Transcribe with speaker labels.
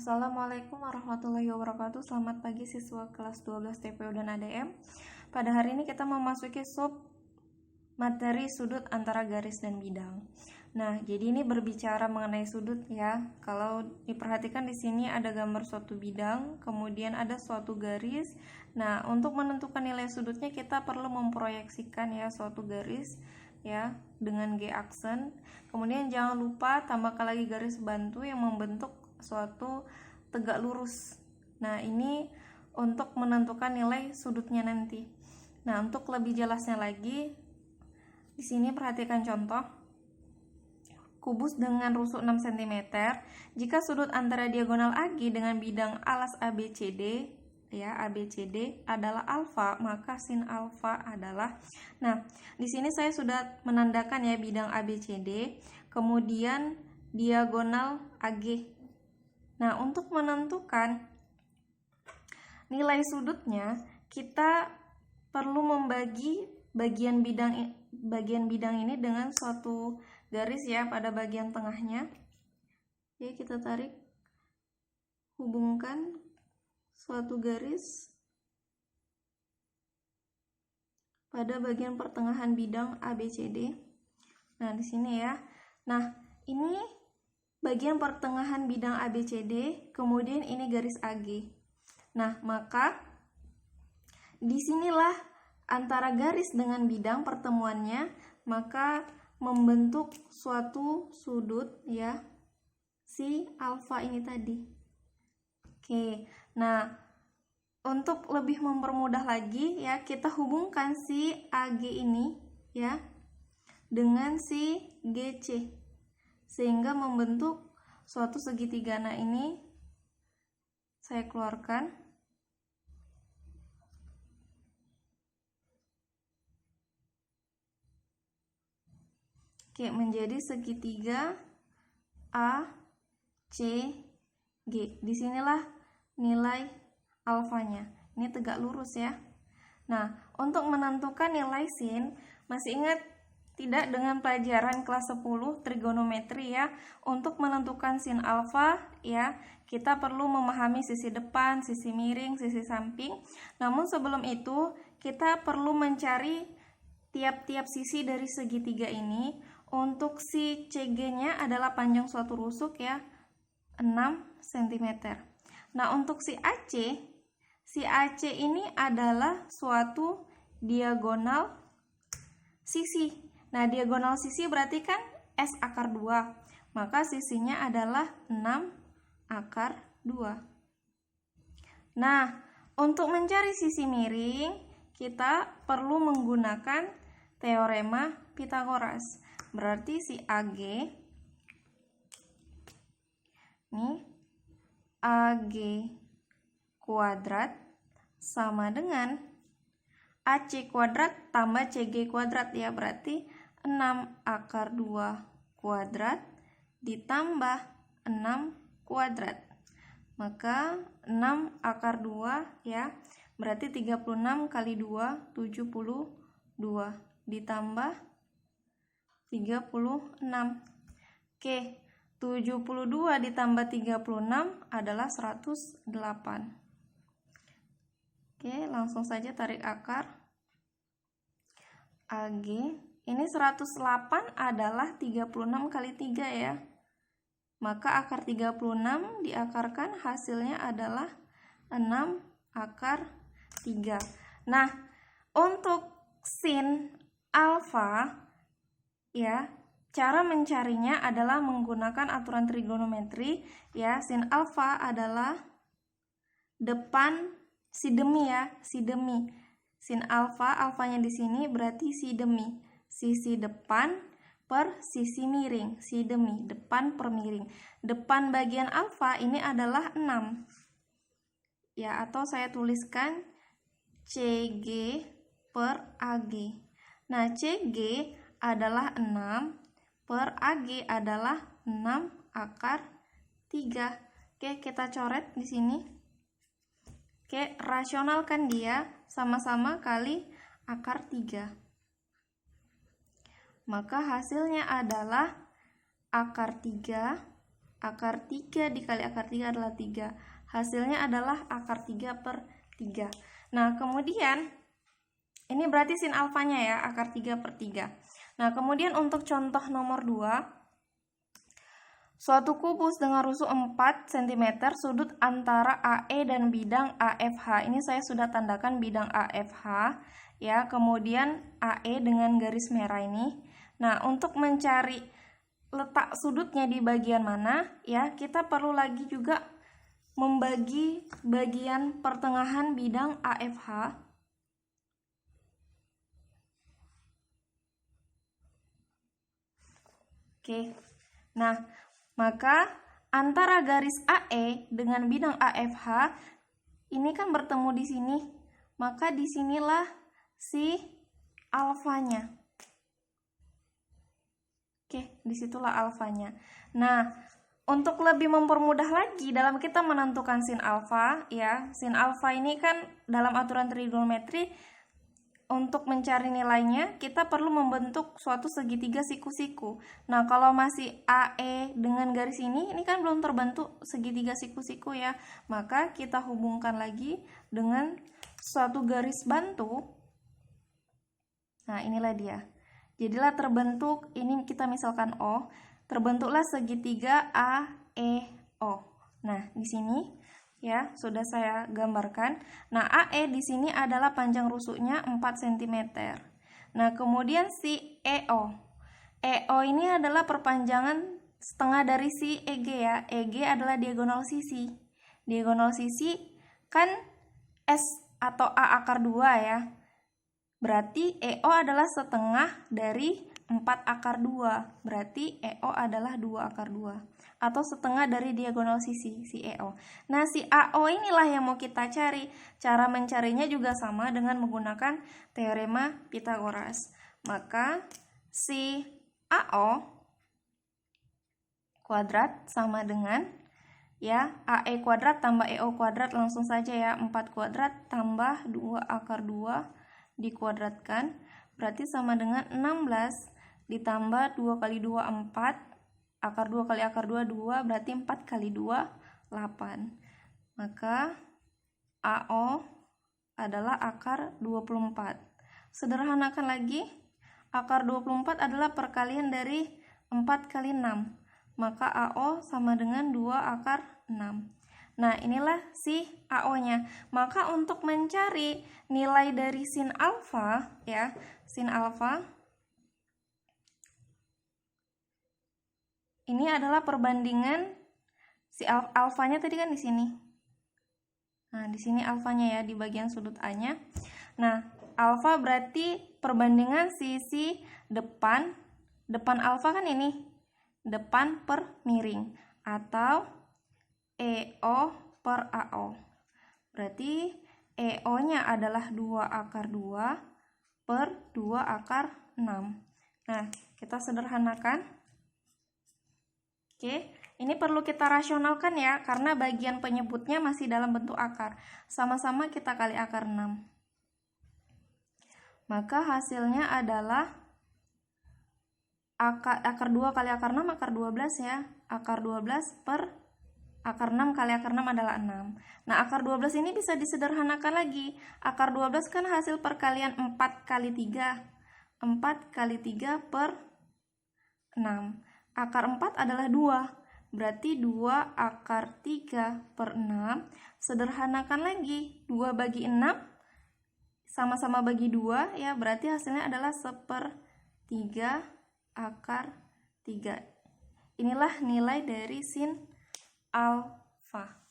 Speaker 1: Assalamualaikum warahmatullahi wabarakatuh. Selamat pagi siswa kelas 12 TPO dan ADM. Pada hari ini kita memasuki sub materi sudut antara garis dan bidang. Nah, jadi ini berbicara mengenai sudut ya. Kalau diperhatikan di sini ada gambar suatu bidang, kemudian ada suatu garis. Nah, untuk menentukan nilai sudutnya kita perlu memproyeksikan ya suatu garis ya dengan G aksen. Kemudian jangan lupa tambahkan lagi garis bantu yang membentuk suatu tegak lurus. Nah, ini untuk menentukan nilai sudutnya nanti. Nah, untuk lebih jelasnya lagi, di sini perhatikan contoh. Kubus dengan rusuk 6 cm. Jika sudut antara diagonal AG dengan bidang alas ABCD ya, ABCD adalah alfa, maka sin alfa adalah. Nah, di sini saya sudah menandakan ya bidang ABCD, kemudian diagonal AG. Nah, untuk menentukan nilai sudutnya, kita perlu membagi bagian bidang ini dengan suatu garis ya pada bagian tengahnya. Oke, kita tarik, hubungkan suatu garis pada bagian pertengahan bidang ABCD. Nah, di sini ya. Nah, ini bagian pertengahan bidang ABCD, kemudian ini garis AG. Nah, maka disinilah antara garis dengan bidang pertemuannya, maka membentuk suatu sudut ya, si alfa ini tadi. Oke, nah untuk lebih mempermudah lagi ya, kita hubungkan si AG ini ya dengan si GC sehingga membentuk suatu segitiga. Nah, ini saya keluarkan. Oke, menjadi segitiga A, C, G. Disinilah nilai alfanya. Ini tegak lurus ya. Nah, untuk menentukan nilai sin, masih ingat tidak dengan pelajaran kelas 10 trigonometri ya? Untuk menentukan sin alfa ya, kita perlu memahami sisi depan, sisi miring, sisi samping. Namun sebelum itu, kita perlu mencari tiap-tiap sisi dari segitiga ini. Untuk si CG-nya adalah panjang suatu rusuk ya, 6 cm. Nah, untuk si AC ini adalah suatu diagonal sisi. Nah, diagonal sisi berarti kan S akar 2. Maka sisinya adalah 6 akar 2. Nah, untuk mencari sisi miring, kita perlu menggunakan teorema Pitagoras. Berarti si AG ini AG kuadrat sama dengan AC kuadrat tambah CG kuadrat ya, berarti 6 akar 2 kuadrat ditambah 6 kuadrat. Maka 6 akar 2 ya, berarti 36 kali 2, 72 ditambah 36. Oke, 72 ditambah 36 adalah 108. Oke, langsung saja tarik akar. AG ini 108 adalah 36 kali 3 ya. Maka akar 36 diakarkan, hasilnya adalah 6 akar 3. Nah, untuk sin alfa ya, cara mencarinya adalah menggunakan aturan trigonometri ya. Sin alfa adalah depan si demi ya, si demi. Sin alfa, alfanya di sini berarti si demi. Sisi depan per sisi miring, si demi, depan per miring. Depan bagian alfa ini adalah 6. Ya, atau saya tuliskan CG per AG. Nah, CG adalah 6 per AG adalah 6 akar 3. Oke, kita coret di sini. Oke, rasionalkan dia, sama-sama kali akar 3. Maka hasilnya adalah akar 3 Akar 3 dikali akar 3 adalah 3. Hasilnya adalah akar 3/3. Nah, kemudian ini berarti sin alfanya ya, akar 3/3. Nah, kemudian untuk contoh nomor 2, suatu kubus dengan rusuk 4 cm sudut antara AE dan bidang AFH. Ini saya sudah tandakan bidang AFH ya, kemudian AE dengan garis merah ini. Nah, untuk mencari letak sudutnya di bagian mana ya, kita perlu lagi juga membagi bagian pertengahan bidang AFH. Oke. Nah, maka antara garis AE dengan bidang AFH ini kan bertemu di sini, maka disinilah si alfanya. Oke, disitulah alfanya. Nah, untuk lebih mempermudah lagi dalam kita menentukan sin alfa, ya, sin alfa ini kan dalam aturan trigonometri untuk mencari nilainya kita perlu membentuk suatu segitiga siku-siku. Nah, kalau masih AE dengan garis ini kan belum terbentuk segitiga siku-siku ya. Maka kita hubungkan lagi dengan suatu garis bantu. Nah, inilah dia. Jadilah terbentuk, ini kita misalkan O, terbentuklah segitiga AEO. Nah, di sini ya, sudah saya gambarkan. Nah, AE di sini adalah panjang rusuknya 4 cm. Nah, kemudian si EO. EO ini adalah perpanjangan setengah dari si EG ya. EG adalah diagonal sisi. Diagonal sisi kan S atau A akar 2 ya. Berarti EO adalah setengah dari 4 akar 2. Berarti EO adalah 2 akar 2. Atau setengah dari diagonal sisi, si EO. Nah, si AO inilah yang mau kita cari. Cara mencarinya juga sama dengan menggunakan teorema Pythagoras. Maka, si AO kuadrat sama dengan, ya, AE kuadrat tambah EO kuadrat, langsung saja ya, 4 kuadrat tambah 2 akar 2 dikuadratkan. Berarti sama dengan 16 ditambah 2 kali 2, 4. Akar 2 kali akar 2, 2, berarti 4 kali 2, 8. Maka AO adalah akar 24. Sederhanakan lagi, akar 24 adalah perkalian dari 4 kali 6. Maka AO sama dengan 2 akar 6. Nah, inilah si AO-nya. Maka untuk mencari nilai dari sin alfa, ya, sin alfa, ini adalah perbandingan si alfanya tadi kan di sini. Nah, di sini alfanya ya, di bagian sudut A-nya. Nah, alfa berarti perbandingan sisi depan. Depan alfa kan ini, depan per miring, atau EO per AO. Berarti EO-nya adalah 2 akar 2 per 2 akar 6. Nah, kita sederhanakan. Oke, ini perlu kita rasionalkan ya, karena bagian penyebutnya masih dalam bentuk akar. Sama-sama kita kali akar 6. Maka hasilnya adalah akar 2 kali akar 6, akar 12 ya. Akar 12 per akar 6 kali akar 6 adalah 6. Nah, akar 12 ini bisa disederhanakan lagi. Akar 12 kan hasil perkalian 4 kali 3. 4 kali 3 per 6. Akar 4 adalah 2. Berarti 2 akar 3 per 6. Sederhanakan lagi. 2 bagi 6. Sama-sama bagi 2 ya. Berarti hasilnya adalah 1/3 akar 3. Inilah nilai dari sin alfa.